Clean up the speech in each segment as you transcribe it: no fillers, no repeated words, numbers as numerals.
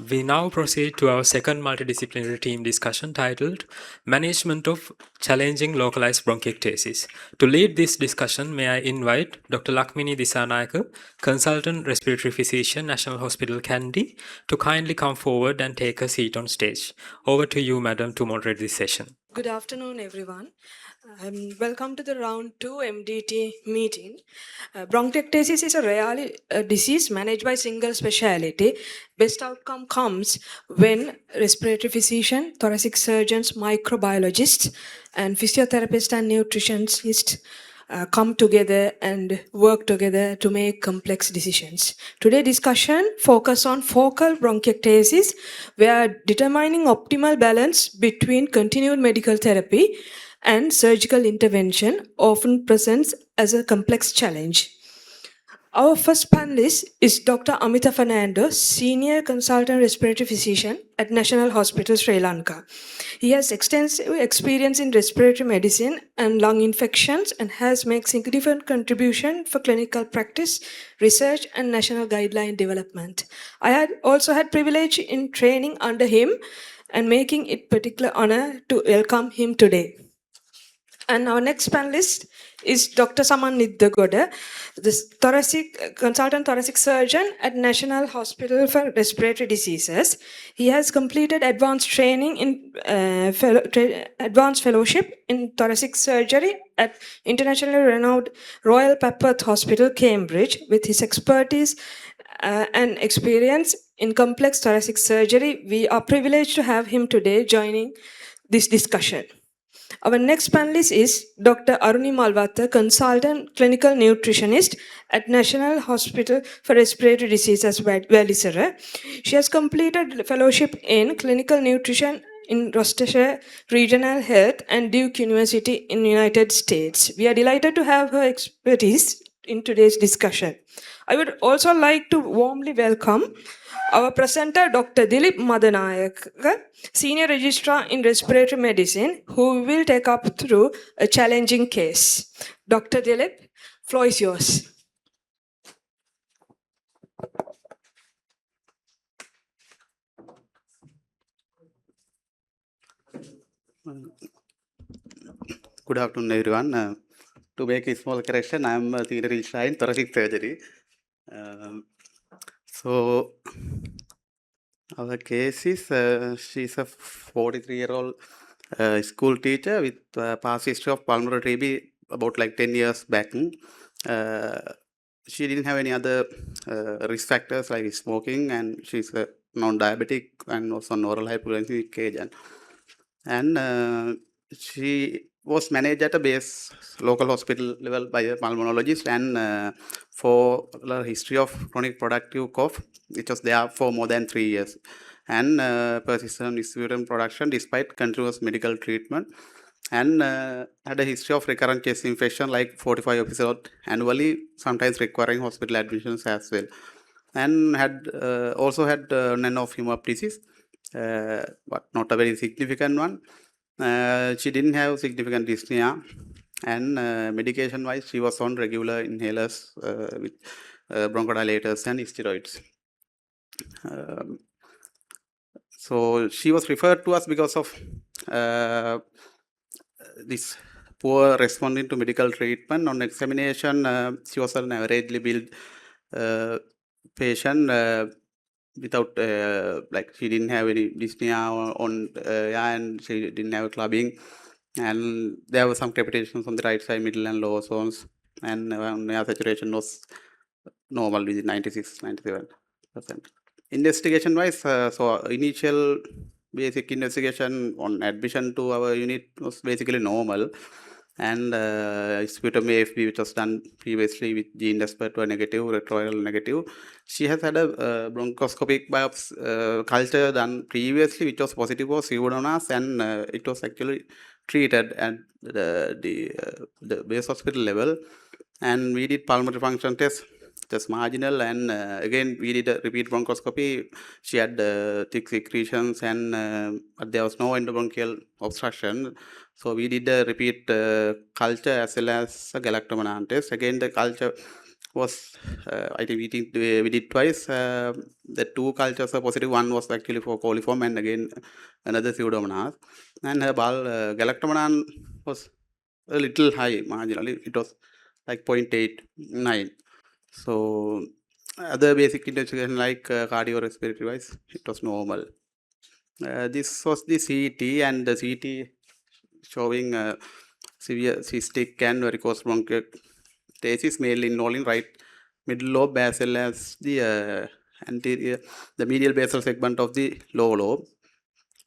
We now proceed to our second multidisciplinary team discussion titled Management of Challenging Localized Bronchiectasis. To lead this discussion, may I invite Dr. Lakmini Disanayaka, Consultant Respiratory Physician, National Hospital Kandy, to kindly come forward and take a seat on stage. Over to you, madam, to moderate this session. Good afternoon, everyone. Welcome to the round 2 MDT meeting. Bronchiectasis is a rare disease managed by single specialty. Best outcome comes when respiratory physician, thoracic surgeons, microbiologists, and physiotherapists and nutritionists come together and work together to make complex decisions. Today's discussion focus on focal bronchiectasis. We are determining optimal balance between continued medical therapy and surgical intervention often presents as a complex challenge. Our first panelist is Dr. Amita Fernando, Senior Consultant Respiratory Physician at National Hospital, Sri Lanka. He has extensive experience in respiratory medicine and lung infections and has made significant contribution for clinical practice, research, and national guideline development. I had also had privilege in training under him and making it particular honor to welcome him today. And our next panelist is Dr. Saman Niddagoda, the consultant thoracic surgeon at National Hospital for Respiratory Diseases. He has completed advanced training in advanced fellowship in thoracic surgery at internationally renowned Royal Papworth Hospital, Cambridge. With his expertise and experience in complex thoracic surgery, we are privileged to have him today joining this discussion. Our next panelist is Dr. Aruni Malvatta, Consultant Clinical Nutritionist at National Hospital for Respiratory Diseases, Velisera. She has completed fellowship in Clinical Nutrition in Worcestershire Regional Health and Duke University in the United States. We are delighted to have her expertise in today's discussion. I would also like to warmly welcome our presenter, Dr. Dilip Madanayak, Senior Registrar in Respiratory Medicine, who will take up through a challenging case. Dr. Dilip, floor is yours. Good afternoon, everyone. To make a small correction, I am a senior registrar in thoracic surgery. So, our case is she's a 43-year-old school teacher with past history of pulmonary TB about like 10 years back. She didn't have any other risk factors like smoking, and she's a non-diabetic and was on oral hypoglycemic agent. And she was managed at a base local hospital level by a pulmonologist, and for a history of chronic productive cough, it was there for more than 3 years, and persistent distributed production despite continuous medical treatment, and had a history of recurrent chest infection like 45 episodes annually, sometimes requiring hospital admissions as well, and had also had none of hemoptysis, but not a very significant one. She didn't have significant dyspnea, and medication-wise, she was on regular inhalers with bronchodilators and steroids. So she was referred to us because of this poor responding to medical treatment. On examination, she was an averagely built patient without like she didn't have any dyspnea on and she didn't have clubbing, and there were some crepitations on the right side, middle and lower zones, and air saturation was normal with 96-97%. Investigation wise, so initial basic investigation on admission to our unit was basically normal, and sputum AFB, which was done previously with gene test were negative, retroviral negative. She has had a bronchoscopic biopsy culture done previously, which was positive for pseudomonas, and it was actually treated at the base hospital level. And we did pulmonary function test, just marginal, and again we did a repeat bronchoscopy. She had thick secretions, and but there was no endobronchial obstruction. So we did a repeat culture as well as a galactomannan test. Again, the culture was, I think we did twice. The two cultures are positive. One was actually for coliform, and again another pseudomonas. And her galactomanan was a little high marginally. It was like 0.89. So other basic indication like cardiorespiratory wise, it was normal. This was the CT, and the CT showing severe cystic and varicose bronchiectasis, mainly involving right middle lobe as well as the anterior, the medial basal segment of the lower lobe.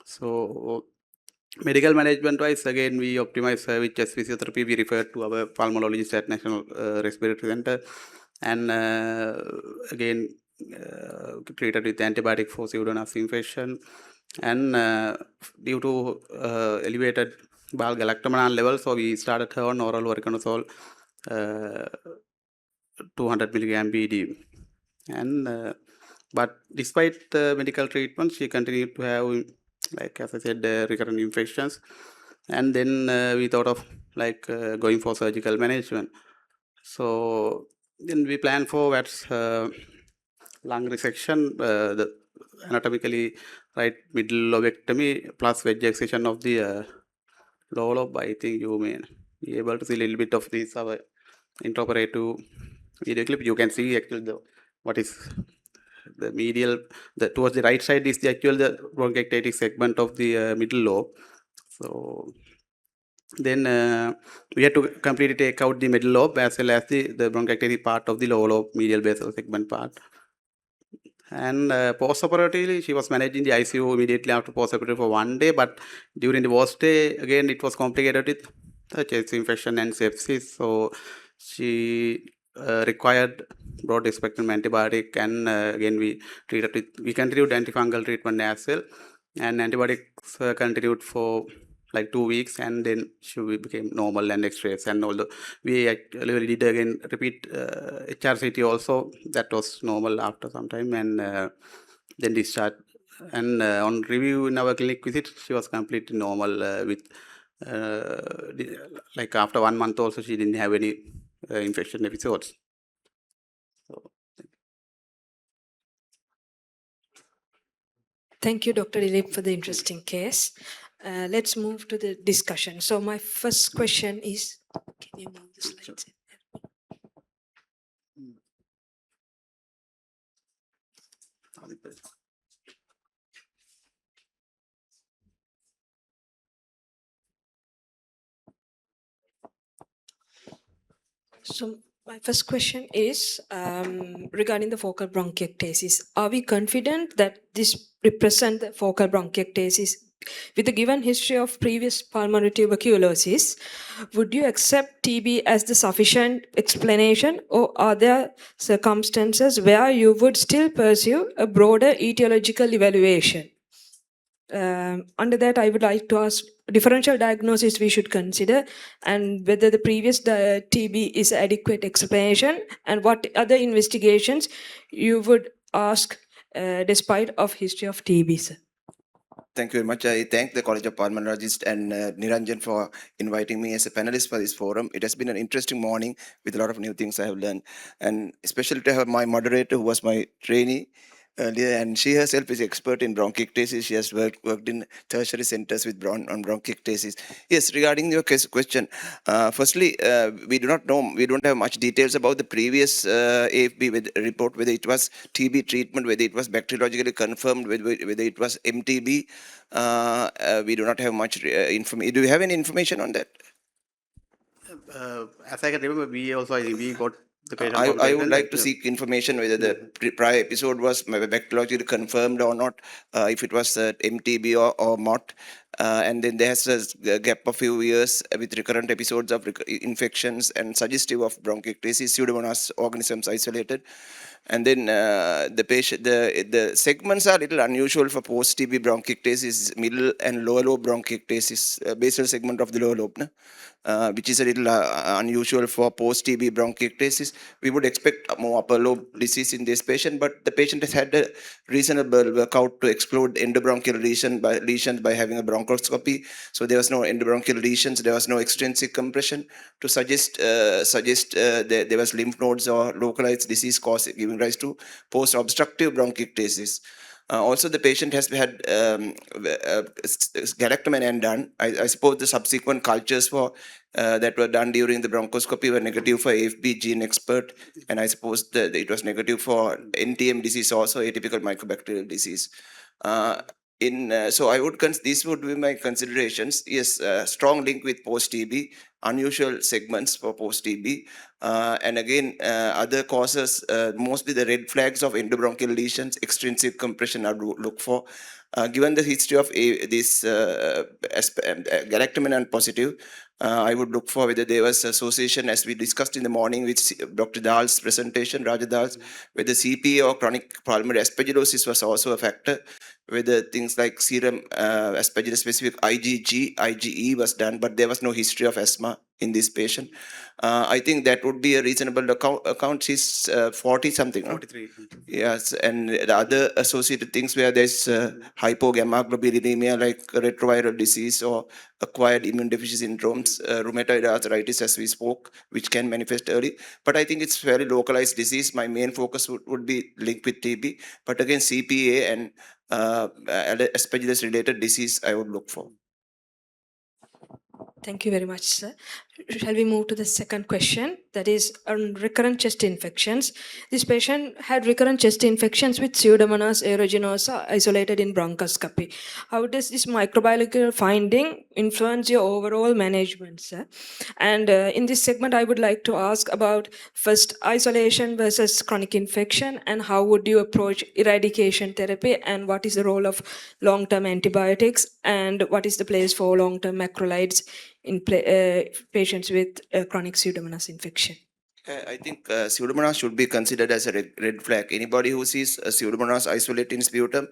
So medical management wise, again we optimize with chest physiotherapy. We refer to our pulmonologist at National Respiratory Center, and again treated with antibiotic for pseudomonas infection. And due to elevated bile galactomannan level, so we started her on oral voriconazole 200 milligram BD. And but despite the medical treatment, she continued to have, like as I said, recurrent infections. And then we thought of going for surgical management. So then we planned for what's lung resection, the anatomically right middle lobectomy plus wedge excision of the lower lobe. I think you may be able to see a little bit of this our intraoperative video clip. You can see actually what is the medial, towards the right side is the bronchiectatic segment of the middle lobe. So then we had to completely take out the middle lobe as well as the bronchiectatic part of the lower lobe medial basal segment part. And post-operatively, she was managed in the ICU immediately after post-operative for 1 day. But during the worst day, again, it was complicated with the chest infection and sepsis. So she required broad-spectrum antibiotic, and again we continued antifungal treatment as well. And antibiotics continued for like 2 weeks, and then she became normal and X-rays. And although we actually did again repeat HRCT also, that was normal after some time, and then discharged. And on review in our clinic visit, she was completely normal with like after 1 month also she didn't have any infection episodes. So, Thank you, Dr. Dilip, for the interesting case. Let's move to the discussion. So my first question is, can you move the slides? So my first question is regarding the focal bronchiectasis. Are we confident that this represents the focal bronchiectasis? With the given history of previous pulmonary tuberculosis, would you accept TB as the sufficient explanation, or are there circumstances where you would still pursue a broader etiological evaluation? Under that, I would like to ask differential diagnosis we should consider, and whether the previous TB is adequate explanation, and what other investigations you would ask despite of history of TB, sir. Thank you very much. I thank the College of Pulmonologists and Niranjan for inviting me as a panelist for this forum. It has been an interesting morning with a lot of new things I have learned, and especially to have my moderator who was my trainee earlier, and she herself is expert in bronchiectasis. She has worked in tertiary centers with on bronchiectasis. Yes, regarding your question, firstly, we do not know, we don't have much details about the previous AFB report, whether it was TB treatment, whether it was bacteriologically confirmed, whether it was MTB. We do not have much information. Do you have any information on that? As I can remember, we got the patient. I would like to seek information whether the prior episode was bacteriologically confirmed or not, if it was MTB or not. And then there's a gap of few years with recurrent episodes of infections and suggestive of bronchiectasis, pseudomonas organisms isolated. And then the segments are a little unusual for post-TB bronchiectasis, middle and lower lobe bronchiectasis, basal segment of the lower lobe. No? which is a little unusual for post-TB bronchiectasis. We would expect more upper lobe disease in this patient, but the patient has had a reasonable workout to exclude endobronchial lesions by having a bronchoscopy. So there was no endobronchial lesions, there was no extrinsic compression to suggest there was lymph nodes or localized disease cause giving rise to post-obstructive bronchiectasis. Also, the patient has had galactomannan done. I suppose the subsequent cultures that were done during the bronchoscopy were negative for AFB gene expert, and I suppose that it was negative for NTM disease, also atypical mycobacterial disease. So I would these would be my considerations. Yes, strong link with post TB, unusual segments for post TB, and again other causes, mostly the red flags of endobronchial lesions, extrinsic compression I would look for. Given the history of this galactomannan positive, I would look for whether there was association, as we discussed in the morning with Dr. Dal's presentation, Raja Dal's, whether CPA or chronic pulmonary aspergillosis was also a factor, whether things like serum aspergillus-specific IgE was done, but there was no history of asthma in this patient. I think that would be a reasonable account. She's 40-something. 43. Yes, and the other associated things where there's hypogammaglobulinemia like retroviral disease or acquired immune deficiency syndromes, rheumatoid arthritis as we spoke, which can manifest early. But I think it's fairly localized disease. My main focus would be linked with TB. But again, CPA and aspergillus related disease I would look for. Thank you very much, sir. Shall we move to the second question? That is on recurrent chest infections. This patient had recurrent chest infections with Pseudomonas aeruginosa isolated in bronchoscopy. How does this microbiological finding influence your overall management, sir? And in this segment, I would like to ask about first isolation versus chronic infection, and how would you approach eradication therapy, and what is the role of long-term antibiotics, and what is the place for long-term macrolides in patients with chronic Pseudomonas infection? I think Pseudomonas should be considered as a red flag. Anybody who sees a Pseudomonas isolate in sputum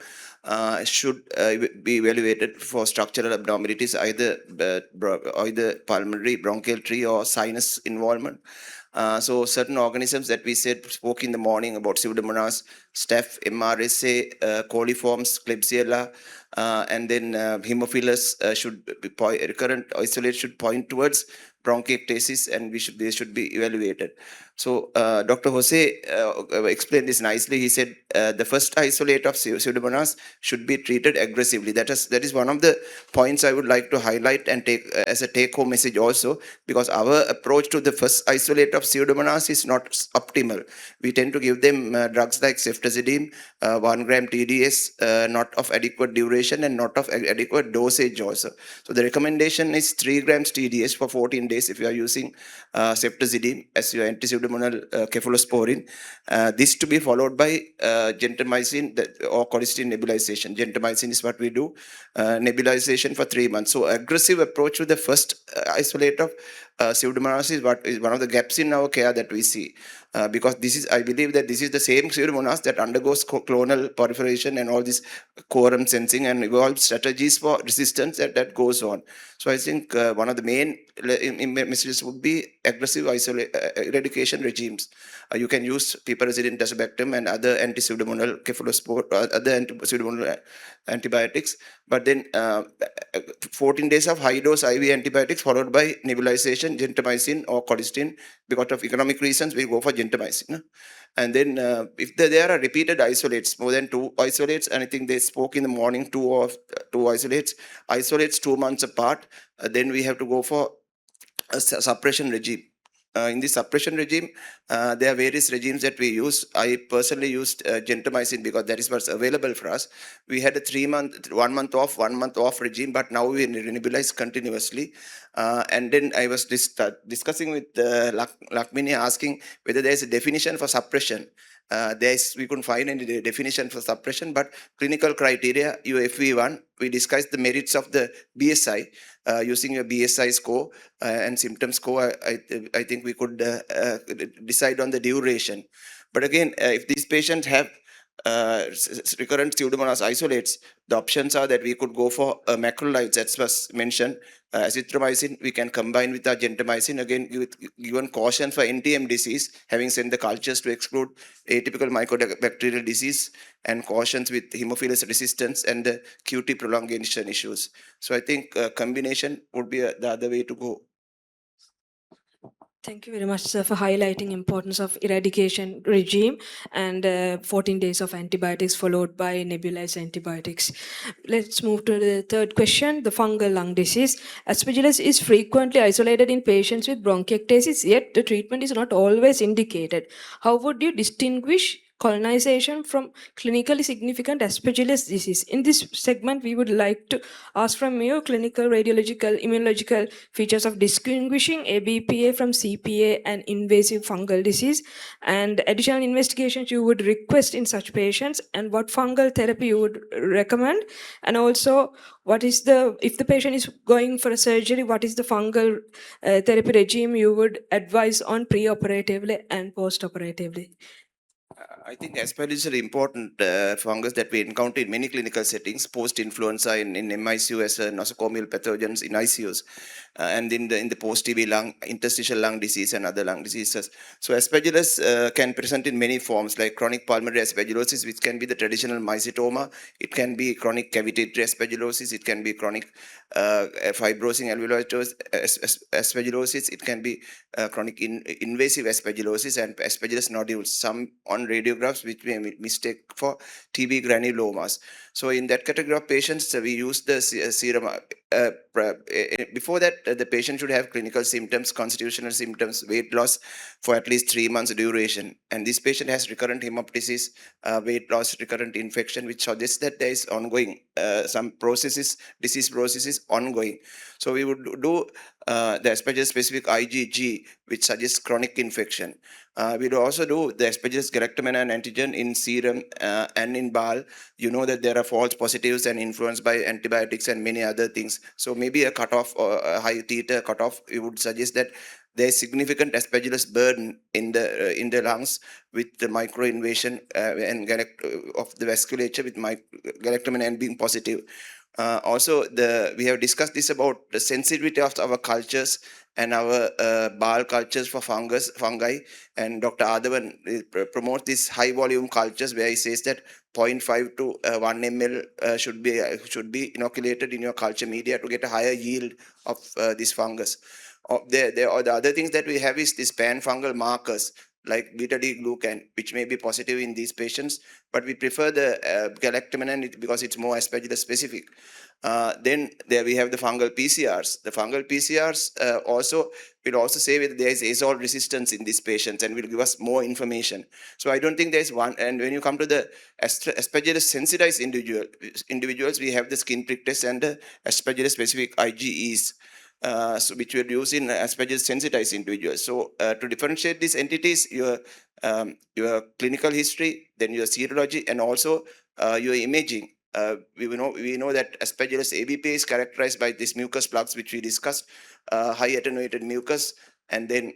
should be evaluated for structural abnormalities, either pulmonary, bronchial tree, or sinus involvement. So certain organisms that we spoke in the morning about Pseudomonas, Staph, MRSA, coliforms, Klebsiella, and then Haemophilus recurrent isolate should point towards bronchiectasis, and they should be evaluated. So Dr. Jose explained this nicely. He said the first isolate of Pseudomonas should be treated aggressively. That is one of the points I would like to highlight and take as a take-home message also, because our approach to the first isolate of Pseudomonas is not optimal. We tend to give them drugs like ceftazidime, 1 gram TDS, not of adequate duration and not of adequate dosage also. So the recommendation is 3 grams TDS for 14 days if you are using ceftazidime as your anti-pseudomonal cephalosporin. This to be followed by gentamicin or colistin nebulization. Gentamicin is what we do, nebulization for 3 months. So aggressive approach to the first isolate of Pseudomonas is one of the gaps in our care that we see. Because I believe that this is the same Pseudomonas that undergoes clonal proliferation and all this quorum sensing and evolved strategies for resistance that goes on. So I think one of the main messages would be aggressive eradication regimes. You can use piperacillin, tazobactam, and other anti-pseudomonal other anti-pseudomonal antibiotics, but then 14 days of high-dose IV antibiotics followed by nebulization, gentamicin or colistin. Because of economic reasons, we go for gentamicin. And then if there are repeated isolates, more than 2 isolates, and I think they spoke in the morning 2 isolates 2 months apart, then we have to go for a suppression regime. In this suppression regime, there are various regimes that we use. I personally used gentamicin because that is what's available for us. We had a 1 month off regime, but now we nebulize continuously. And then I was discussing with Lakmini, asking whether there is a definition for suppression. We couldn't find any definition for suppression, but clinical criteria, your FV1, we discussed the merits of the BSI. Using your BSI score and symptom score, I think we could decide on the duration. But again, if these patients have recurrent pseudomonas isolates, the options are that we could go for macrolides, as was mentioned, azithromycin. We can combine with our gentamicin, again given caution for NTM disease, having sent the cultures to exclude atypical mycobacterial disease, and cautions with hemophilus resistance and the QT prolongation issues. So I think combination would be the other way to go. Thank you very much, sir, for highlighting importance of eradication regime and 14 days of antibiotics followed by nebulized antibiotics. Let's move to the third question, the fungal lung disease. Aspergillus is frequently isolated in patients with bronchiectasis, yet the treatment is not always indicated. How would you distinguish colonization from clinically significant Aspergillus disease? In this segment, we would like to ask from you clinical, radiological, immunological features of distinguishing ABPA from CPA and invasive fungal disease, and additional investigations you would request in such patients, and what fungal therapy you would recommend, and also what is the, if the patient is going for a surgery, what is the fungal therapy regime you would advise on pre-operatively and post-operatively? I think Aspergillus is an important fungus that we encounter in many clinical settings, post-influenza in MICU as a nosocomial pathogens in ICUs, and in the post-TB lung, interstitial lung disease and other lung diseases. So Aspergillus can present in many forms, like chronic pulmonary aspergillosis, which can be the traditional mycetoma. It can be chronic cavitary aspergillosis. It can be chronic fibrosing alveolar aspergillosis. It can be chronic invasive aspergillosis and aspergillus nodules, some on radiographs which we mistake for TB granulomas. So in that category of patients, we use the serum. Before that, the patient should have clinical symptoms, constitutional symptoms, weight loss for at least 3 months duration. And this patient has recurrent hemoptysis, weight loss, recurrent infection, which suggests that there is ongoing some processes, disease processes ongoing. So we would do the Aspergillus-specific IgG, which suggests chronic infection. We'll also do the Aspergillus galactomannan antigen in serum and in BAL. You know that there are false positives and influenced by antibiotics and many other things. So maybe a cutoff or a high theta cutoff, we would suggest that there is significant Aspergillus burden in the lungs with the microinvasion and of the vasculature with galactomannan being positive. Also, we have discussed this about the sensitivity of our cultures and our BAL cultures for fungi, and Dr. Adavan promotes these high volume cultures where he says that 0.5 to 1 ml should be inoculated in your culture media to get a higher yield of this fungus. The other things that we have is these pan-fungal markers like beta-D-glucan, which may be positive in these patients, but we prefer the galactomannan because it's more Aspergillus specific. Then there we have the fungal PCRs. The fungal PCRs will also say whether there is azole resistance in these patients and will give us more information. So I don't think there's one. And when you come to the Aspergillus sensitized individuals, we have the skin prick test and the Aspergillus specific IgEs. Which we use in Aspergillus sensitized individuals. So to differentiate these entities, your clinical history, then your serology, and also your imaging. We know that Aspergillus ABP is characterized by these mucus plugs, which we discussed, high attenuated mucus, and then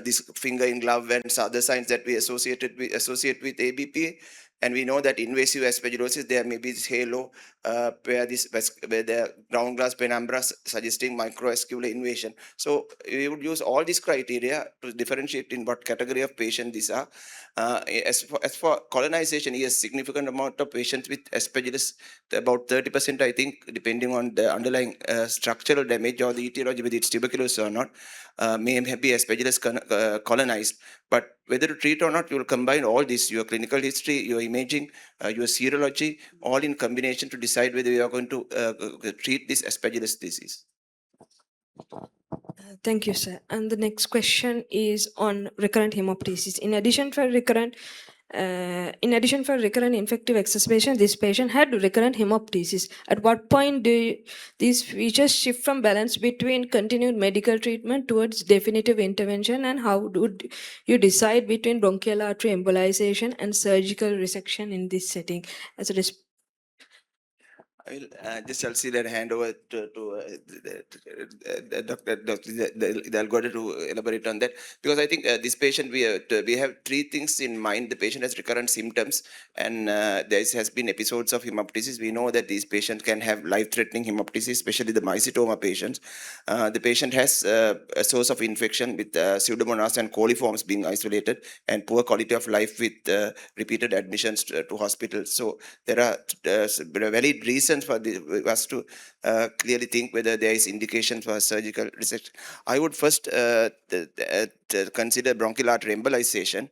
this finger in glove and other signs that we associate with ABP. And we know that invasive aspergillosis, there may be this halo where the ground glass penumbra suggesting microvascular invasion. So we would use all these criteria to differentiate in what category of patient these are. As for colonization, yes, significant amount of patients with aspergillus, about 30%, I think, depending on the underlying structural damage or the etiology, whether it's tuberculosis or not, may be aspergillus colonized. But whether to treat or not, you will combine all this, your clinical history, your imaging, your serology, all in combination to decide whether you are going to treat this Aspergillus disease. Thank you, sir. And the next question is on recurrent hemoptysis. In addition for recurrent infective exacerbation, this patient had recurrent hemoptysis. At what point do these features shift from balance between continued medical treatment towards definitive intervention, and how would you decide between bronchial artery embolization and surgical resection in this setting? I will just I'll see that hand over Dr. Dalgode to elaborate on that, because I think this patient, we have three things in mind. The patient has recurrent symptoms, and there has been episodes of hemoptysis. We know that these patients can have life-threatening hemoptysis, especially the mycetoma patients. The patient has a source of infection with Pseudomonas and coliforms being isolated, and poor quality of life with repeated admissions to hospitals. So there are valid reasons for us to clearly think whether there is indication for surgical resection. I would first consider bronchial artery embolization,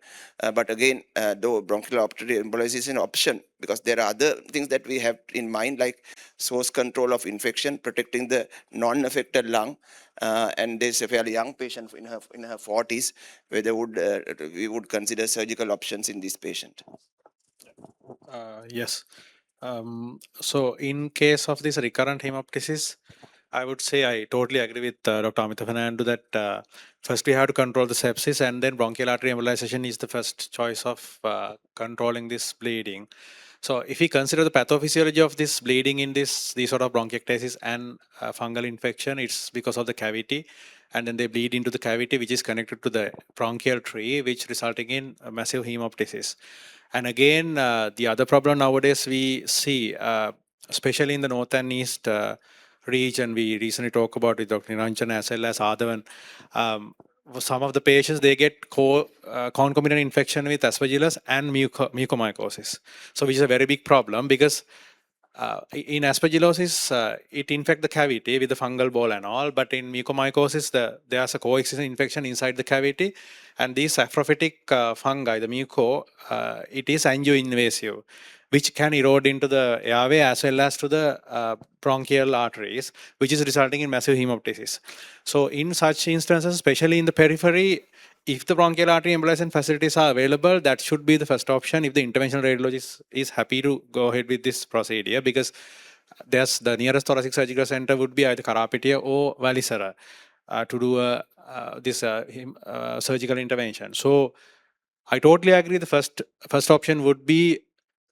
but again, though bronchial artery embolization option, because there are other things that we have in mind, like source control of infection, protecting the non-affected lung, and there's a fairly young patient in her 40s, where we would consider surgical options in this patient. Yes. So in case of this recurrent hemoptysis, I would say I totally agree with Dr. Amita Fernando that first we have to control the sepsis, and then bronchial artery embolization is the first choice of controlling this bleeding. So if we consider the pathophysiology of this bleeding in these sort of bronchiectasis and fungal infection, it's because of the cavity, and then they bleed into the cavity which is connected to the bronchial tree, which resulting in a massive hemoptysis. And again, the other problem nowadays we see, especially in the north and east region, we recently talked about with Dr. Niranjan as well as Adhavan. Some of the patients, they get concomitant infection with aspergillus and mucormycosis. So which is a very big problem, because in aspergillosis, it infects the cavity with the fungal ball and all, but in mucormycosis, there's a coexisting infection inside the cavity, and these saprophytic fungi, the muco, it is angioinvasive, which can erode into the airway as well as to the bronchial arteries, which is resulting in massive hemoptysis. So in such instances, especially in the periphery, if the bronchial artery embolization facilities are available, that should be the first option if the interventional radiologist is happy to go ahead with this procedure, because there's the nearest thoracic surgical center would be either Karapitia or Valisara to do this surgical intervention. So I totally agree. The first option would be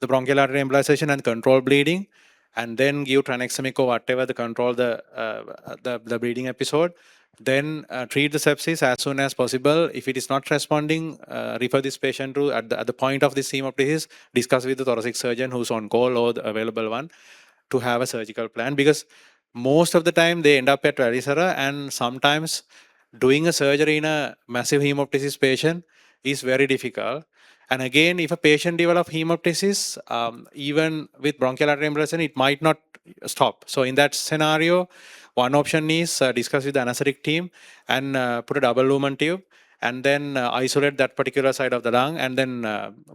the bronchial artery embolization and control bleeding, and then give tranexamic or whatever to control the bleeding episode. Then treat the sepsis as soon as possible. If it is not responding, refer this patient to at the point of this hemoptysis, discuss with the thoracic surgeon who's on call or the available one to have a surgical plan, because most of the time they end up at Valisara, and sometimes doing a surgery in a massive hemoptysis patient is very difficult. And again, if a patient develops hemoptysis, even with bronchial artery embolization, it might not stop. So in that scenario, one option is discuss with the anesthetic team and put a double lumen tube, and then isolate that particular side of the lung, and then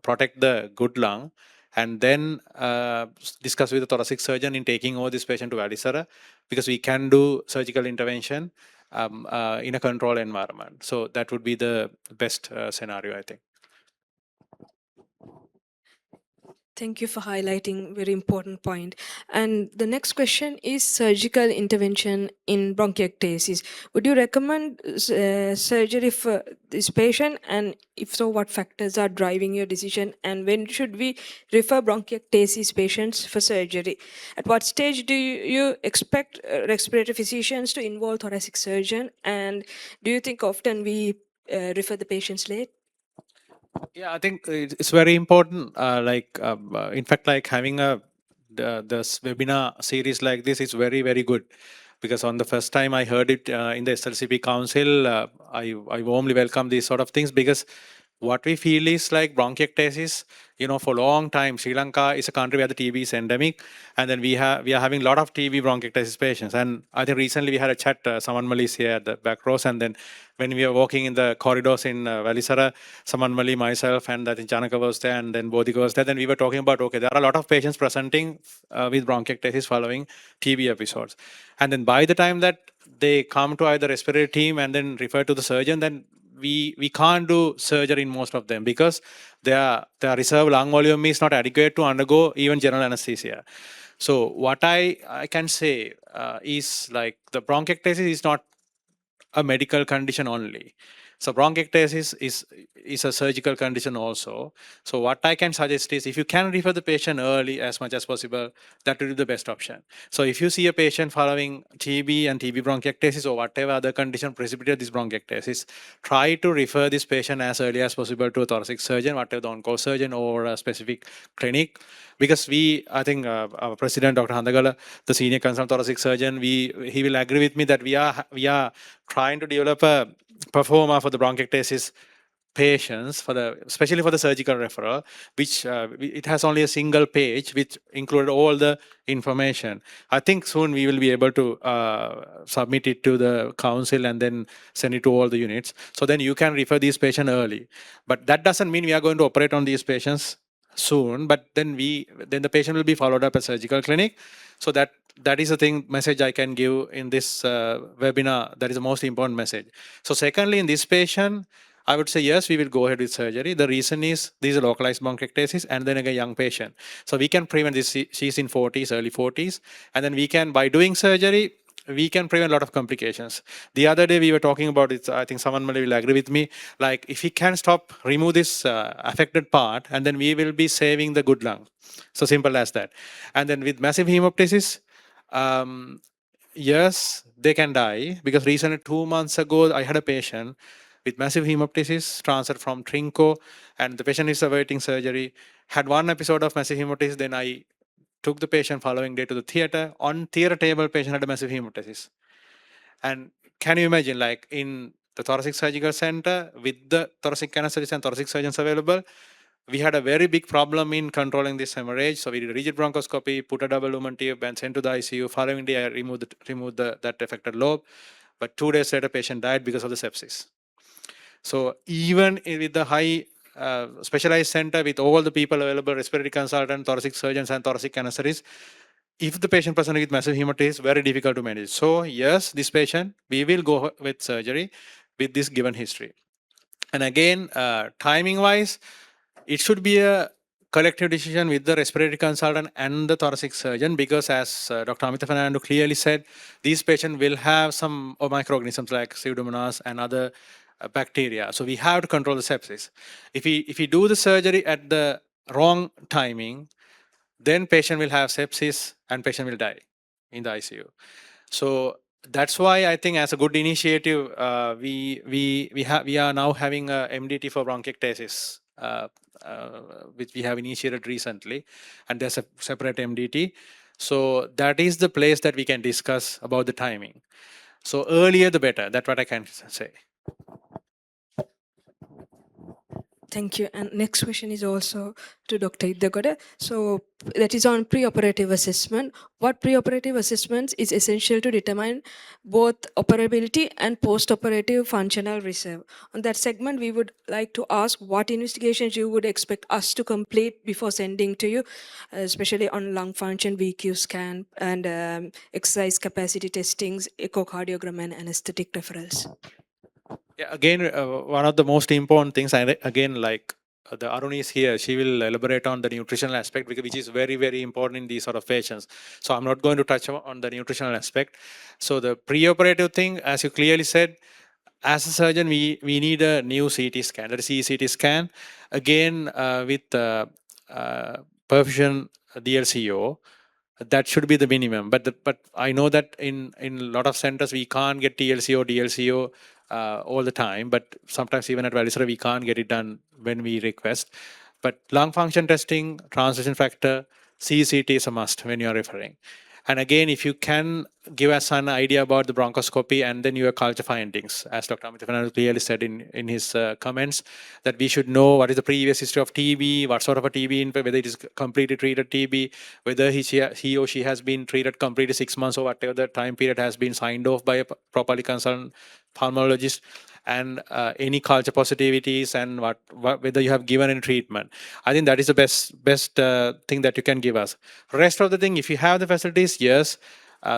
protect the good lung, and then discuss with the thoracic surgeon in taking over this patient to Valisara, because we can do surgical intervention in a controlled environment. So that would be the best scenario, I think. Thank you for highlighting very important point. And the next question is surgical intervention in bronchiectasis. Would you recommend surgery for this patient? And if so, what factors are driving your decision? And when should we refer bronchiectasis patients for surgery? At what stage do you expect respiratory physicians to involve thoracic surgeon? And do you think often we refer the patients late? Yeah, I think it's very important. In fact, like having this webinar series like this is very, very good, because on the first time I heard it in the SLCP Council, I warmly welcome these sort of things, because what we feel is like bronchiectasis, for a long time, Sri Lanka is a country where the TB is endemic, and then we are having a lot of TB bronchiectasis patients. And I think recently we had a chat, someone Malis here at the back rows, and then when we were walking in the corridors in Valisara, someone Mali, myself, and I think Janaka was there, and then Bodhika was there, then we were talking about, okay, there are a lot of patients presenting with bronchiectasis following TB episodes. And then by the time that they come to either respiratory team and then refer to the surgeon, then we can't do surgery in most of them, because their reserve lung volume is not adequate to undergo even general anesthesia. So what I can say is like the bronchiectasis is not a medical condition only. So bronchiectasis is a surgical condition also. So what I can suggest is if you can refer the patient early as much as possible, that will be the best option. So if you see a patient following TB and TB bronchiectasis or whatever other condition precipitated this bronchiectasis, try to refer this patient as early as possible to a thoracic surgeon, whatever the on-call surgeon or a specific clinic. Because I think our president, Dr. Handagala, the senior consultant thoracic surgeon, he will agree with me that we are trying to develop a performer for the bronchiectasis patients, especially for the surgical referral, which it has only a single page which included all the information. I think soon we will be able to submit it to the council and then send it to all the units. So then you can refer these patients early. But that doesn't mean we are going to operate on these patients soon, but then the patient will be followed up at surgical clinic. So that is the message I can give in this webinar. That is the most important message. So secondly, in this patient, I would say yes, we will go ahead with surgery. The reason is these are localized bronchiectasis and then again young patient. So we can prevent this. She's in 40s, early 40s, and then we can, by doing surgery, we can prevent a lot of complications. The other day we were talking about it. I think someone will agree with me. Like if we can remove this affected part, and then we will be saving the good lung. So simple as that. And then with massive hemoptysis, yes, they can die, because recently 2 months ago I had a patient with massive hemoptysis transferred from Trinco, and the patient is awaiting surgery. Had one episode of massive hemoptysis, then I took the patient following day to the theater. On theater table, patient had a massive hemoptysis. And can you imagine, like in the thoracic surgical center with the thoracic anesthetists and thoracic surgeons available, we had a very big problem in controlling this hemorrhage. So we did a rigid bronchoscopy, put a double lumen tube, and sent to the ICU. Following day, I removed that affected lobe. But 2 days later, patient died because of the sepsis. So even with the high specialized center with all the people available, respiratory consultant, thoracic surgeons, and thoracic anesthetists, if the patient presented with massive hemoptysis, very difficult to manage. So yes, this patient, we will go with surgery with this given history. And again, timing-wise, it should be a collective decision with the respiratory consultant and the thoracic surgeon, because as Dr. Amita Fernando clearly said, these patients will have some microorganisms like Pseudomonas and other bacteria. So we have to control the sepsis. If we do the surgery at the wrong timing, then patient will have sepsis and patient will die in the ICU. So that's why I think as a good initiative, we are now having a MDT for bronchiectasis, which we have initiated recently, and there's a separate MDT. So that is the place that we can discuss about the timing. So earlier the better. That's what I can say. Thank you. And next question is also to Dr. Iddagoda. So that is on preoperative assessment. What preoperative assessments is essential to determine both operability and postoperative functional reserve? On that segment, we would like to ask what investigations you would expect us to complete before sending to you, especially on lung function, VQ scan, and exercise capacity testings, echocardiogram, and anesthetic referrals. Yeah, again, one of the most important things, again, like the Arun is here, she will elaborate on the nutritional aspect, which is very, very important in these sort of patients. So I'm not going to touch on the nutritional aspect. So the preoperative thing, as you clearly said, as a surgeon, we need a new CT scan, that is CT scan, again with perfusion DLCO. That should be the minimum. But I know that in a lot of centers we can't get TLCO, DLCO all the time. But sometimes even at Valisara we can't get it done when we request. But lung function testing, transition factor, CCT is a must when you are referring. And again, if you can give us an idea about the bronchoscopy and then your culture findings, as Dr. Amita Fernando clearly said in his comments, that we should know what is the previous history of TB, what sort of a TB, whether it is completely treated TB, whether he or she has been treated completely 6 months or whatever the time period has been signed off by a properly concerned pulmonologist, and any culture positivities, and whether you have given any treatment. I think that is the best thing that you can give us. Rest of the thing, if you have the facilities, yes,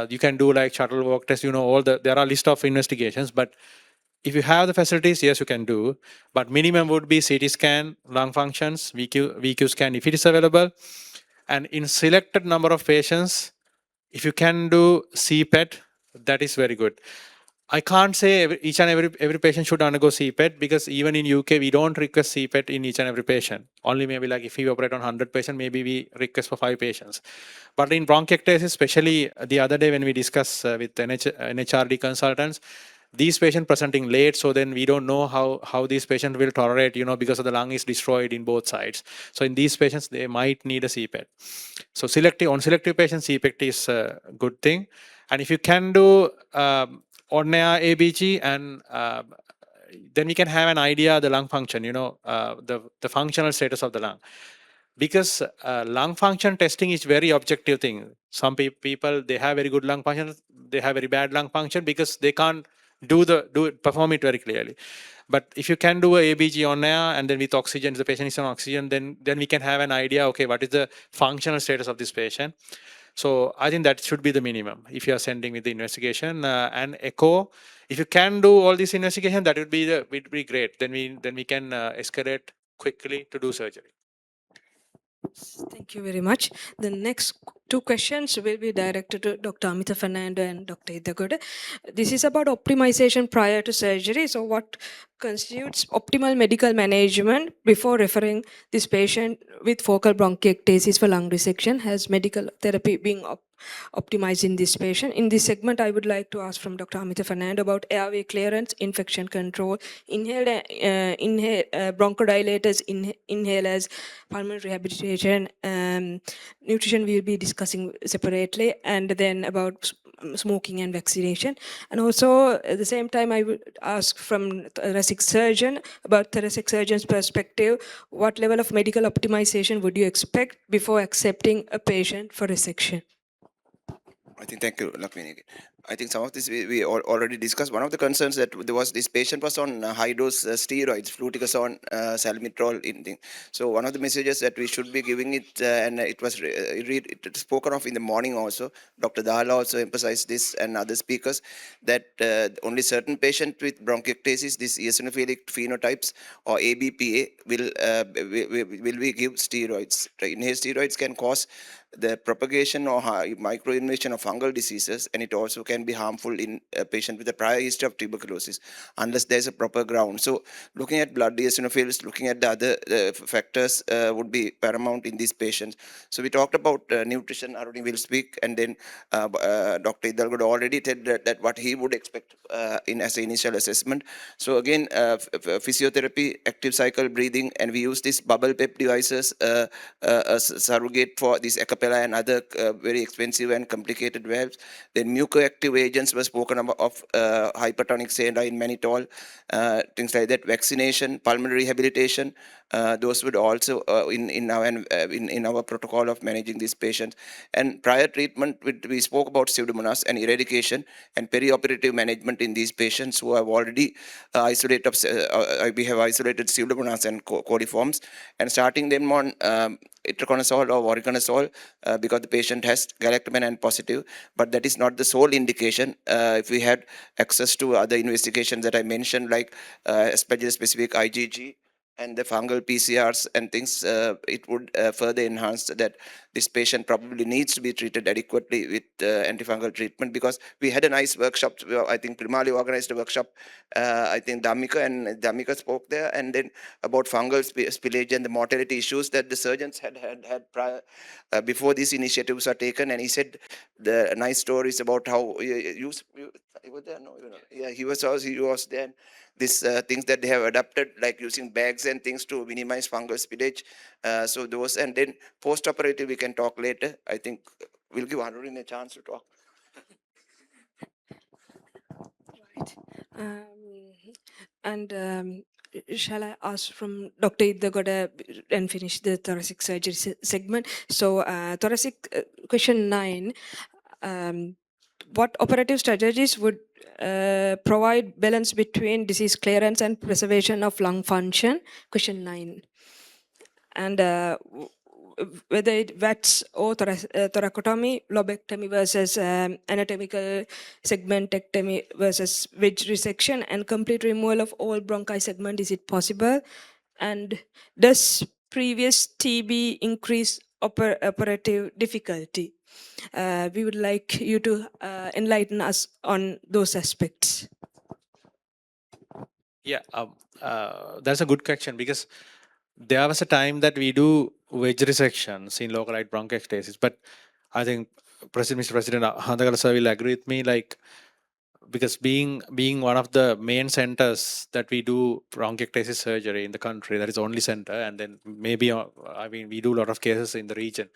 you can do like shuttle walk test. There are a list of investigations, but if you have the facilities, yes, you can do. But minimum would be CT scan, lung functions, VQ scan if it is available, and in selected number of patients, if you can do CPET, that is very good. I can't say each and every patient should undergo CPET, because even in UK we don't request CPET in each and every patient. Only maybe like if we operate on 100 patients, maybe we request for 5 patients. But in bronchiectasis, especially the other day when we discuss with NHRD consultants, these patients presenting late, so then we don't know how these patients will tolerate, because of the lung is destroyed in both sides. So in these patients, they might need a CPET. So selective patients, CPET is a good thing. And if you can do ordinary ABG, and then we can have an idea of the lung function, the functional status of the lung. Because lung function testing is very objective thing. Some people, they have very good lung function, they have very bad lung function because they can't perform it very clearly. But if you can do a ABG on air, and then with oxygen, the patient is on oxygen, then we can have an idea, okay, what is the functional status of this patient. So I think that should be the minimum if you are sending with the investigation. And echo, if you can do all this investigation, that would be great. Then we can escalate quickly to do surgery. Thank you very much. The next two questions will be directed to Dr. Amita Fernando and Dr. Idagoda. This is about optimization prior to surgery. So what constitutes optimal medical management before referring this patient with focal bronchiectasis for lung resection? Has medical therapy being optimized in this patient? In this segment, I would like to ask from Dr. Amita Fernando about airway clearance, infection control, bronchodilators, inhalers, pulmonary rehabilitation, nutrition we'll be discussing separately, and then about smoking and vaccination. And also at the same time, I would ask from thoracic surgeon about thoracic surgeon's perspective, what level of medical optimization would you expect before accepting a patient for resection? I think, thank you, Lakshmi. I think some of this we already discussed. One of the concerns that there was, this patient was on high dose steroids, fluticasone, salmeterol, in thing. So one of the messages that we should be giving it, and it was spoken of in the morning also. Dr. Dhala also emphasized this, and other speakers, that only certain patients with bronchiectasis, this eosinophilic phenotypes or ABPA, will we give steroids. Inhaled steroids can cause the propagation or microinvasion of fungal diseases, and it also can be harmful in a patient with a prior history of tuberculosis unless there's a proper ground. So looking at blood eosinophils, looking at the other factors would be paramount in these patients. So we talked about nutrition. Aruni will speak, and then Dr. Idalgod already said that what he would expect as an initial assessment. So again, physiotherapy, active cycle breathing, and we use these bubble PEP devices as surrogate for this acapella and other very expensive and complicated valves. Then mucoactive agents were spoken about, of hypertonic saline, mannitol, things like that. Vaccination, pulmonary rehabilitation, those would also in our protocol of managing these patients. And prior treatment, we spoke about pseudomonas and eradication and perioperative management in these patients who have already isolated. We have isolated pseudomonas and coliforms, and starting them on itraconazole or voriconazole because the patient has galactomannan positive, but that is not the sole indication. If we had access to other investigations that I mentioned, like specific IgG and the fungal PCRs and things, it would further enhance that this patient probably needs to be treated adequately with antifungal treatment, because we had a nice workshop. I think Primali organized a workshop. I think Dhammika spoke there, and then about fungal spillage and the mortality issues that the surgeons had prior, before these initiatives are taken. And he said the nice stories about how you were there? No, yeah, he was there. These things that they have adapted, like using bags and things to minimize fungal spillage. So those, and then post-operative we can talk later. I think we'll give Anurin a chance to talk. And shall I ask from Dr. Iddagoda and finish the thoracic surgery segment? So thoracic question 9. What operative strategies would provide balance between disease clearance and preservation of lung function? Question 9. And whether it VATS or thoracotomy, lobectomy versus anatomical segmentectomy versus wedge resection, and complete removal of all bronchi segment, is it possible? And does previous TB increase operative difficulty? We would like you to enlighten us on those aspects. Yeah, that's a good question because there was a time that we do wedge resections in localized bronchiectasis, but I think Mr. President Handagala sir will agree with me, like, because being one of the main centers that we do bronchiectasis surgery in the country, that is only center, and then maybe I mean we do a lot of cases in the region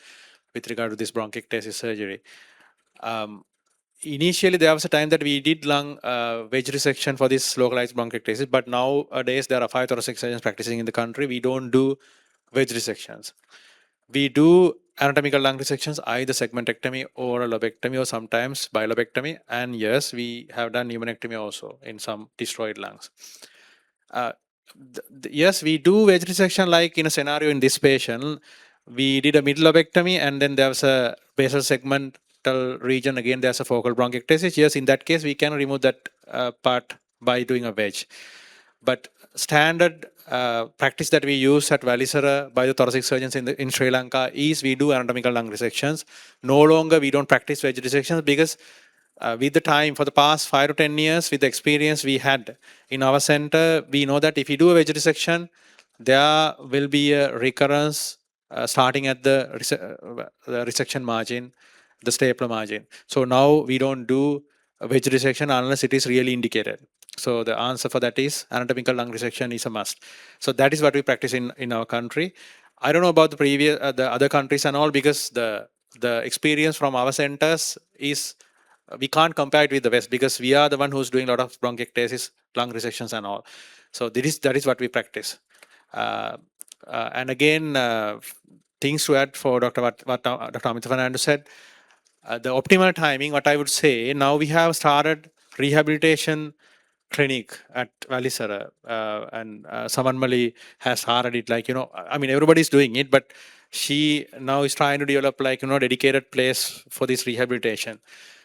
with regard to this bronchiectasis surgery. Initially there was a time that we did lung wedge resection for this localized bronchiectasis, but nowadays there are 5 thoracic surgeons practicing in the country. We don't do wedge resections. We do anatomical lung resections, either segmentectomy or a lobectomy or sometimes bilobectomy. And yes, we have done pneumonectomy also in some destroyed lungs. Yes, we do wedge resection, like in a scenario in this patient. We did a middle lobectomy and then there was a basal segmental region. Again, there's a focal bronchiectasis. Yes, in that case, we can remove that part by doing a wedge. But standard practice that we use at Valisara by the thoracic surgeons in Sri Lanka is we do anatomical lung resections. No longer we don't practice wedge resections because with the time, for the past 5 to 10 years, with the experience we had in our center, we know that if you do a wedge resection, there will be a recurrence starting at the resection margin, the stapler margin. So now we don't do a wedge resection unless it is really indicated. So the answer for that is anatomical lung resection is a must. So that is what we practice in our country. I don't know about the previous the other countries and all, because the experience from our centers is we can't compare it with the West because we are the one who's doing a lot of bronchiectasis, lung resections and all. So that is what we practice. And again, things to add for what Dr. Amita Fernando said. The optimal timing, what I would say, now we have started rehabilitation clinic at Valisara, and Samanmali has started it, like, I mean, everybody's doing it, but she now is trying to develop, like, dedicated place for this rehabilitation.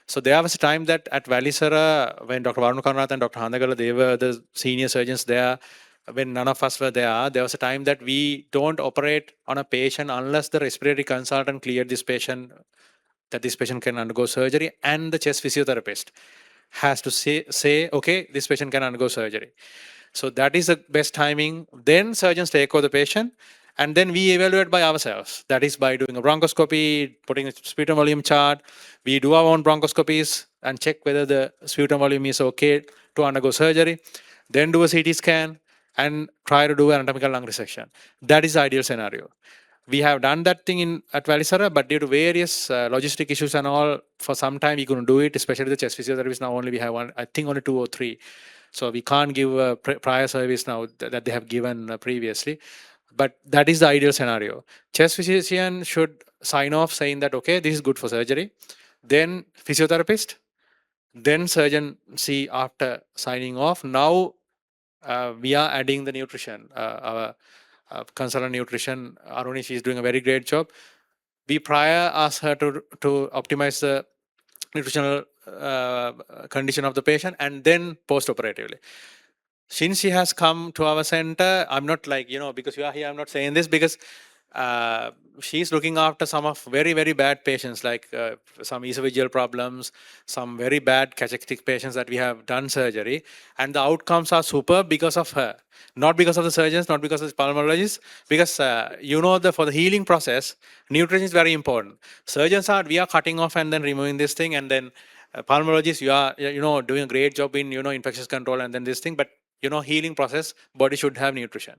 So there was a time that at Valisara, when Dr. Varun Karnath and Dr. Handagala, they were the senior surgeons there, when none of us were there was a time that we don't operate on a patient unless the respiratory consultant cleared this patient, that this patient can undergo surgery, and the chest physiotherapist has to say, okay, this patient can undergo surgery. So that is the best timing. Then surgeons take over the patient, and then we evaluate by ourselves. That is by doing a bronchoscopy, putting a sputum volume chart. We do our own bronchoscopies and check whether the sputum volume is okay to undergo surgery. Then do a CT scan and try to do an anatomical lung resection. That is the ideal scenario. We have done that thing at Valisara, but due to various logistic issues and all, for some time we couldn't do it, especially the chest physiotherapist. Now only we have one, I think only 2 or 3. So we can't give a prior service now that they have given previously. But that is the ideal scenario. Chest physician should sign off saying that, okay, this is good for surgery. Then physiotherapist, then surgeon see after signing off. Now we are adding the nutrition. Our consultant nutrition, Aruni, she is doing a very great job. We prior asked her to optimize the nutritional condition of the patient, and then post-operatively. Since she has come to our center, I'm not like, because you are here, I'm not saying this because she's looking after some of very, very bad patients, like some esophageal problems, some very bad cachectic patients that we have done surgery, and the outcomes are superb because of her. Not because of the surgeons, not because of the pulmonologists, because for the healing process, nutrition is very important. Surgeons we are cutting off and then removing this thing, and then pulmonologists, you are doing a great job in infectious control and then this thing, but healing process, body should have nutrition.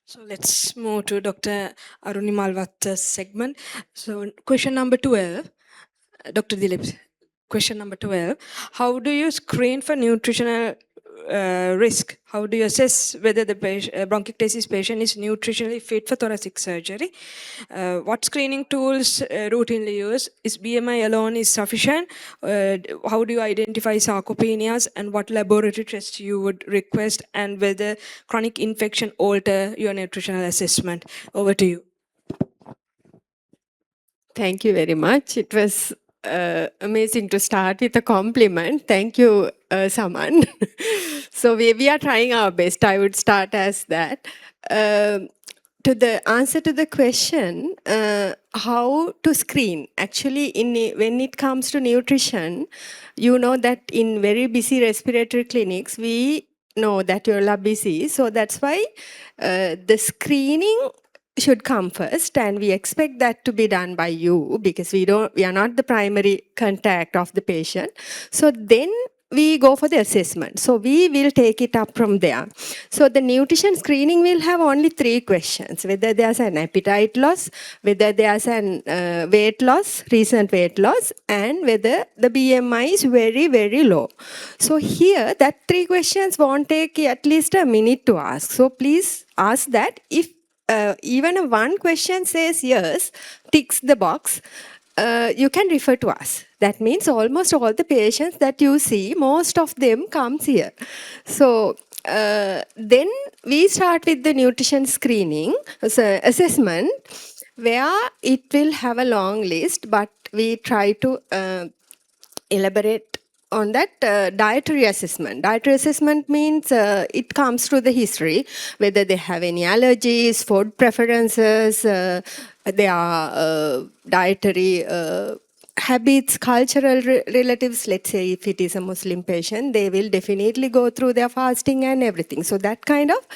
So let's move to Dr. Aruni Malvatta's segment. So question number 12, Dr. Dilip, question number 12. How do you screen for nutritional risk? How do you assess whether the bronchiectasis patient is nutritionally fit for thoracic surgery? What screening tools routinely used? Is BMI alone is sufficient? How do you identify sarcopenias, and what laboratory tests you would request, and whether chronic infection alter your nutritional assessment? Over to you. Thank you very much. It was amazing to start with a compliment. Thank you, Saman. So we are trying our best. I would start as that. to the answer to the question, how to screen. Actually, when it comes to nutrition, you know that in very busy respiratory clinics, we know that you're busy. So that's why the screening should come first, and we expect that to be done by you because we are not the primary contact of the patient. So then we go for the assessment. So we will take it up from there. So the nutrition screening will have only 3 questions: whether there's an appetite loss, whether there's an weight loss, recent weight loss, and whether the BMI is very, very low. So here, that 3 questions won't take at least a minute to ask. So please ask that. If even one question says yes, ticks the box, you can refer to us. That means almost all the patients that you see, most of them comes here. So then we start with the nutrition screening assessment, where it will have a long list, but we try to elaborate on that. Dietary assessment. Dietary assessment means it comes through the history, whether they have any allergies, food preferences, their dietary habits, cultural relatives. Let's say if it is a Muslim patient, they will definitely go through their fasting and everything. So that kind of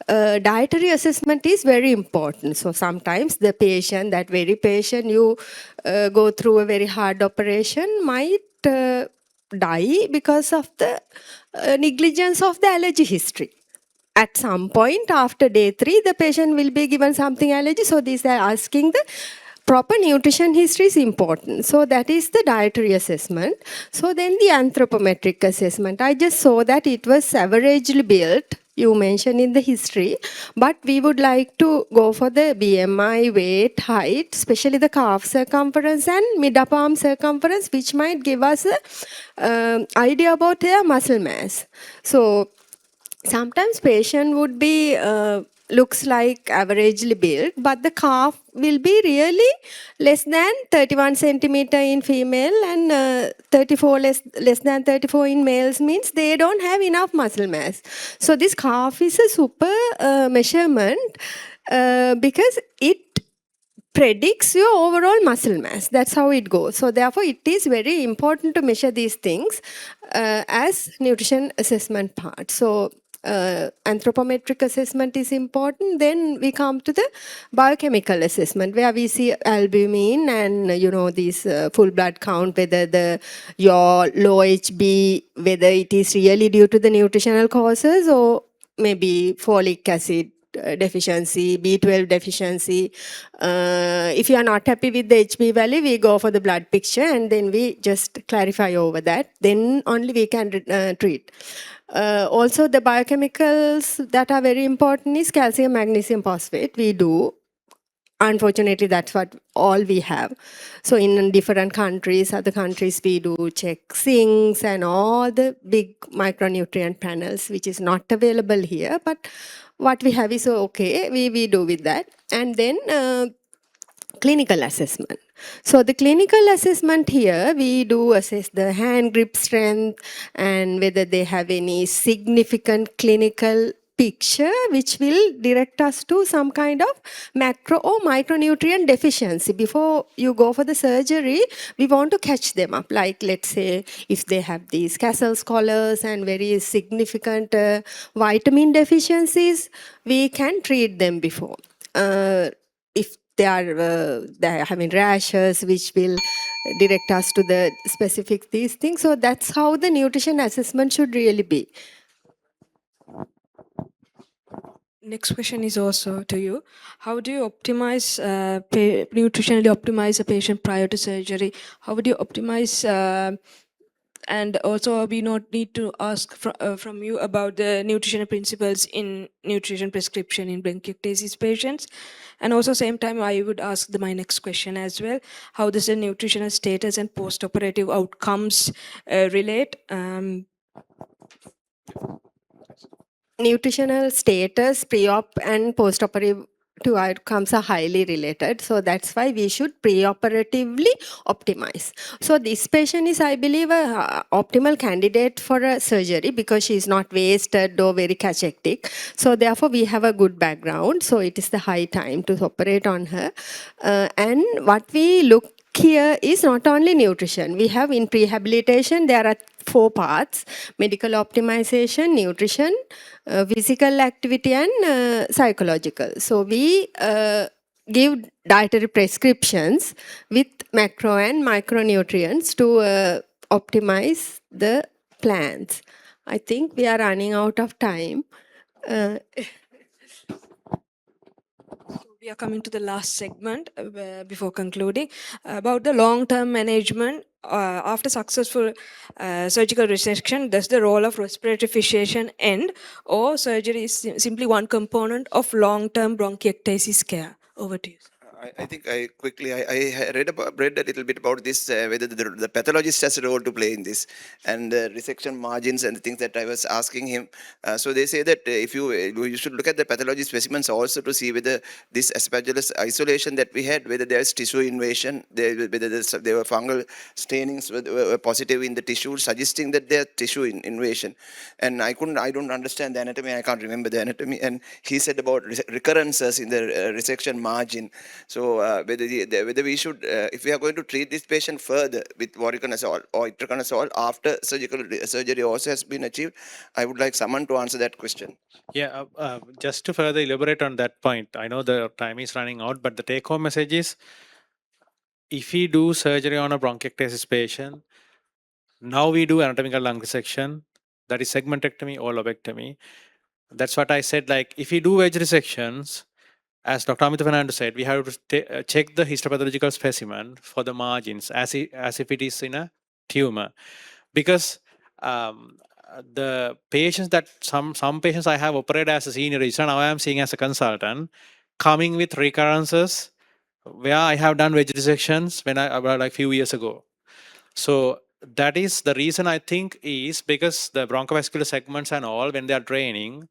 dietary assessment is very important. So sometimes the patient, that very patient you go through a very hard operation, might die because of the negligence of the allergy history. At some point after day 3, the patient will be given something allergy. So these are asking the proper nutrition history is important. So that is the dietary assessment. So then the anthropometric assessment. I just saw that it was averagely built. You mentioned in the history, but we would like to go for the BMI, weight, height, especially the calf circumference and mid-upper arm circumference, which might give us a idea about their muscle mass. So sometimes patient would be looks like averagely built, but the calf will be really less than 31 centimeter in female and 34 less than 34 in males, means they don't have enough muscle mass. So this calf is a super measurement because it predicts your overall muscle mass. That's how it goes. So therefore, it is very important to measure these things as nutrition assessment part. So anthropometric assessment is important. Then we come to the biochemical assessment, where we see albumin and these full blood count, whether your low HB, whether it is really due to the nutritional causes or maybe folic acid deficiency, B12 deficiency. If you are not happy with the HB value, we go for the blood picture and then we just clarify over that. Then only we can treat. Also, the biochemicals that are very important is calcium, magnesium, phosphate. We do. Unfortunately, that's what all we have. So in different countries, other countries, we do check zincs and all the big micronutrient panels, which is not available here. But what we have is okay, we do with that. And then clinical assessment. So the clinical assessment here, we do assess the hand grip strength and whether they have any significant clinical picture which will direct us to some kind of macro or micronutrient deficiency. Before you go for the surgery, we want to catch them up. Like, let's say, if they have these Castle scholars and very significant vitamin deficiencies, we can treat them before. If they're having rashes, which will direct us to the specific these things. So that's how the nutrition assessment should really be. Next question is also to you. How do you optimize, nutritionally optimize a patient prior to surgery? How would you optimize, and also we not need to ask from you about the nutritional principles in nutrition prescription in bronchiectasis patients. And also same time, I would ask my next question as well. How does the nutritional status and post-operative outcomes relate? Nutritional status, pre-op and post-operative to outcomes are highly related. So that's why we should preoperatively optimize. So this patient is, I believe, a optimal candidate for a surgery because she is not wasted or very cachectic. So therefore we have a good background. So it is the high time to operate on her. And what we look here is not only nutrition. We have in prehabilitation, there are 4 parts: medical optimization, nutrition, physical activity, and psychological. So we give dietary prescriptions with macro and micronutrients to optimize the plants. I think we are running out of time. Uh, We are coming to the last segment before concluding about the long-term management after successful surgical resection. Does the role of respiratory fixation end, or surgery is simply one component of long-term bronchiectasis care? Over to you, sir. I think I read a little bit about this, whether the pathologist has a role to play in this, and resection margins and the things that I was asking him. So they say that if you should look at the pathology specimens also to see whether this aspergillus isolation that we had, whether there's tissue invasion, whether there were fungal stainings were positive in the tissue, suggesting that there's tissue invasion. And I don't understand the anatomy. I can't remember the anatomy. And he said about recurrences in the resection margin. So whether we should, if we are going to treat this patient further with voriconazole or itraconazole after surgery also has been achieved, I would like someone to answer that question. Yeah, just to further elaborate on that point, I know the time is running out, but the take-home message is, if we do surgery on a bronchiectasis patient, now we do anatomical lung resection, that is segmentectomy or lobectomy. That's what I said, like if we do wedge resections, as Dr. Amita Fernando said, we have to check the histopathological specimen for the margins as if it is in a tumor. Because the patients that some patients I have operated as a senior registrar, now I am seeing as a consultant, coming with recurrences where I have done wedge resections when I like few years ago. So that is the reason, I think, is because the bronchovascular segments and all, when they are draining,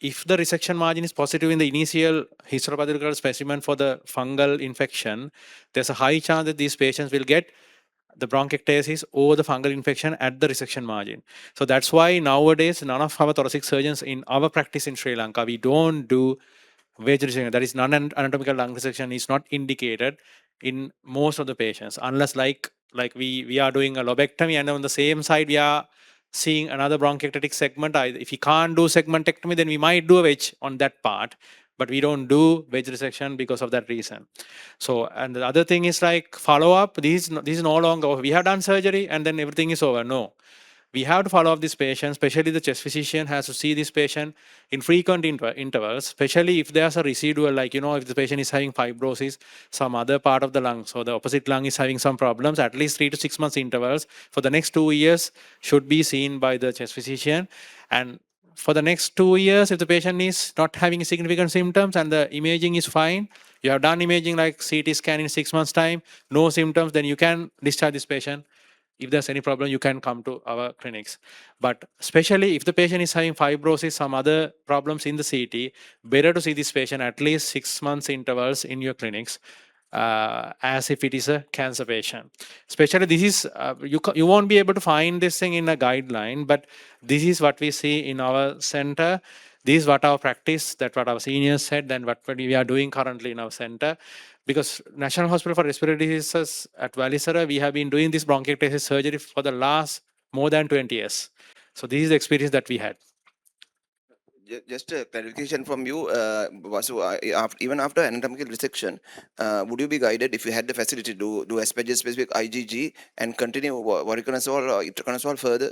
if the resection margin is positive in the initial histopathological specimen for the fungal infection, there's a high chance that these patients will get the bronchiectasis or the fungal infection at the resection margin. So that's why nowadays none of our thoracic surgeons in our practice in Sri Lanka, we don't do wedge resection. That is non-anatomical lung resection is not indicated in most of the patients, unless like we are doing a lobectomy and on the same side we are seeing another bronchiectatic segment. If we can't do segmentectomy, then we might do a wedge on that part, but we don't do wedge resection because of that reason. So, and the other thing is like follow-up. This is no longer, we have done surgery and then everything is over. No. We have to follow up this patient, especially the chest physician has to see this patient in frequent intervals, especially if there's a residual, like, if the patient is having fibrosis, some other part of the lung, so the opposite lung is having some problems, at least 3 to 6 months intervals for the next 2 years should be seen by the chest physician. And for the next 2 years, if the patient is not having significant symptoms and the imaging is fine, you have done imaging like CT scan in 6 months time, no symptoms, then you can discharge this patient. If there's any problem, you can come to our clinics. But especially if the patient is having fibrosis, some other problems in the CT, better to see this patient at least 6 months intervals in your clinics, as if it is a cancer patient. Especially this is, you won't be able to find this thing in a guideline, but this is what we see in our center. This is what our practice, that what our seniors said, and what we are doing currently in our center. Because National Hospital for Respiratory Diseases at Valisara, we have been doing this bronchiectasis surgery for the last more than 20 years. So this is the experience that we had. Just a clarification from you, Vasu, even after anatomical resection, would you be guided, if you had the facility, to do aspergillus-specific IgG and continue voriconazole or itraconazole further?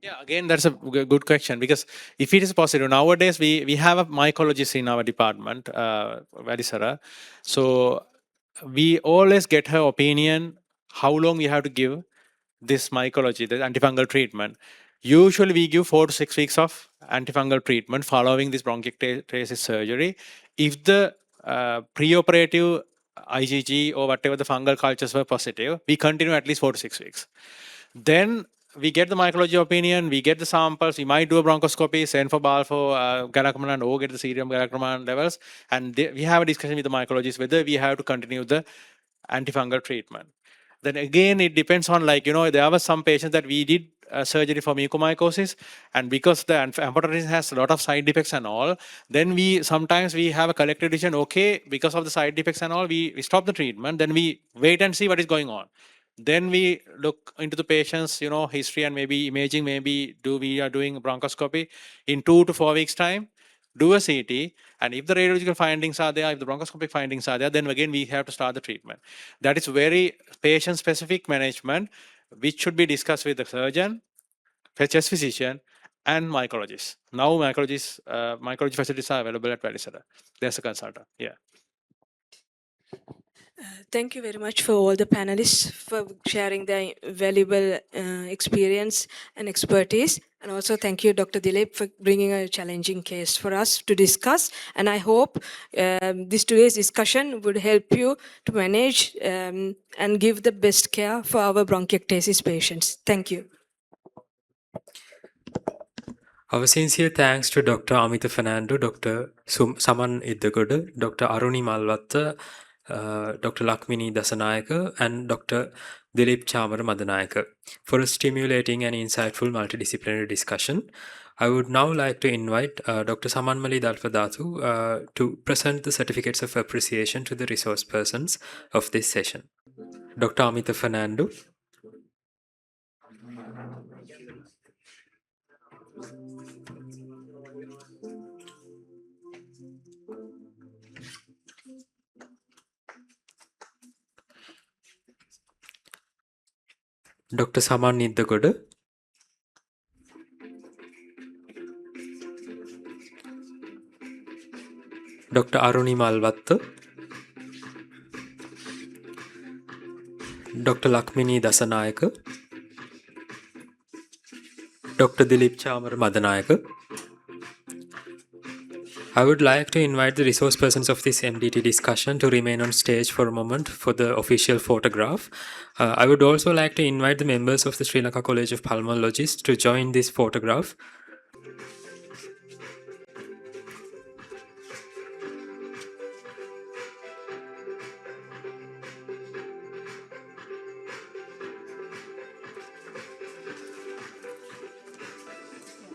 Yeah, again, that's a good question, because if it is possible, nowadays we have a mycologist in our department, Valisara. So we always get her opinion, how long we have to give this mycology, the antifungal treatment. Usually we give 4 to 6 weeks of antifungal treatment following this bronchiectasis surgery. If the preoperative IgG or whatever the fungal cultures were positive, we continue at least 4 to 6 weeks. Then we get the mycology opinion, we get the samples, we might do a bronchoscopy, send for BAL for galacroman or get the serum galacroman levels, and we have a discussion with the mycologist whether we have to continue the antifungal treatment. Then again, it depends on, like, there were some patients that we did surgery for mucormycosis, and because the amphotericin has a lot of side effects and all, then sometimes we have a collective decision, okay, because of the side effects and all, we stop the treatment, then we wait and see what is going on. Then we look into the patient's, history and maybe imaging, we are doing bronchoscopy in 2 to 4 weeks time, do a CT, and if the radiological findings are there, if the bronchoscopic findings are there, then again we have to start the treatment. That is very patient-specific management, which should be discussed with the surgeon, chest physician, and mycologist. Now mycology facilities are available at Valisada. There's a consultant. Yeah. Thank you very much for all the panelists for sharing their valuable experience and expertise. And also thank you, Dr. Dilip, for bringing a challenging case for us to discuss. And I hope today's discussion would help you to manage and give the best care for our bronchiectasis patients. Thank you. Our sincere thanks to Dr. Amita Fernando, Dr. Saman Iddagoda, Dr. Aruni Malwatta, Dr. Lakmini Dasanayaka, and Dr. Dilip Chamara Madanayaka for a stimulating and insightful multidisciplinary discussion. I would now like to invite Dr. Samanmali Dalpadatu to present the certificates of appreciation to the resource persons of this session. Dr. Amita Fernando. Dr. Saman Iddagoda. Dr. Aruni Malwatta. Dr. Lakmini Dasanayaka. Dr. Dilip Chamar Madanayaka. I would like to invite the resource persons of this MDT discussion to remain on stage for a moment for the official photograph. I would also like to invite the members of the Sri Lanka College of Pulmonologists to join this photograph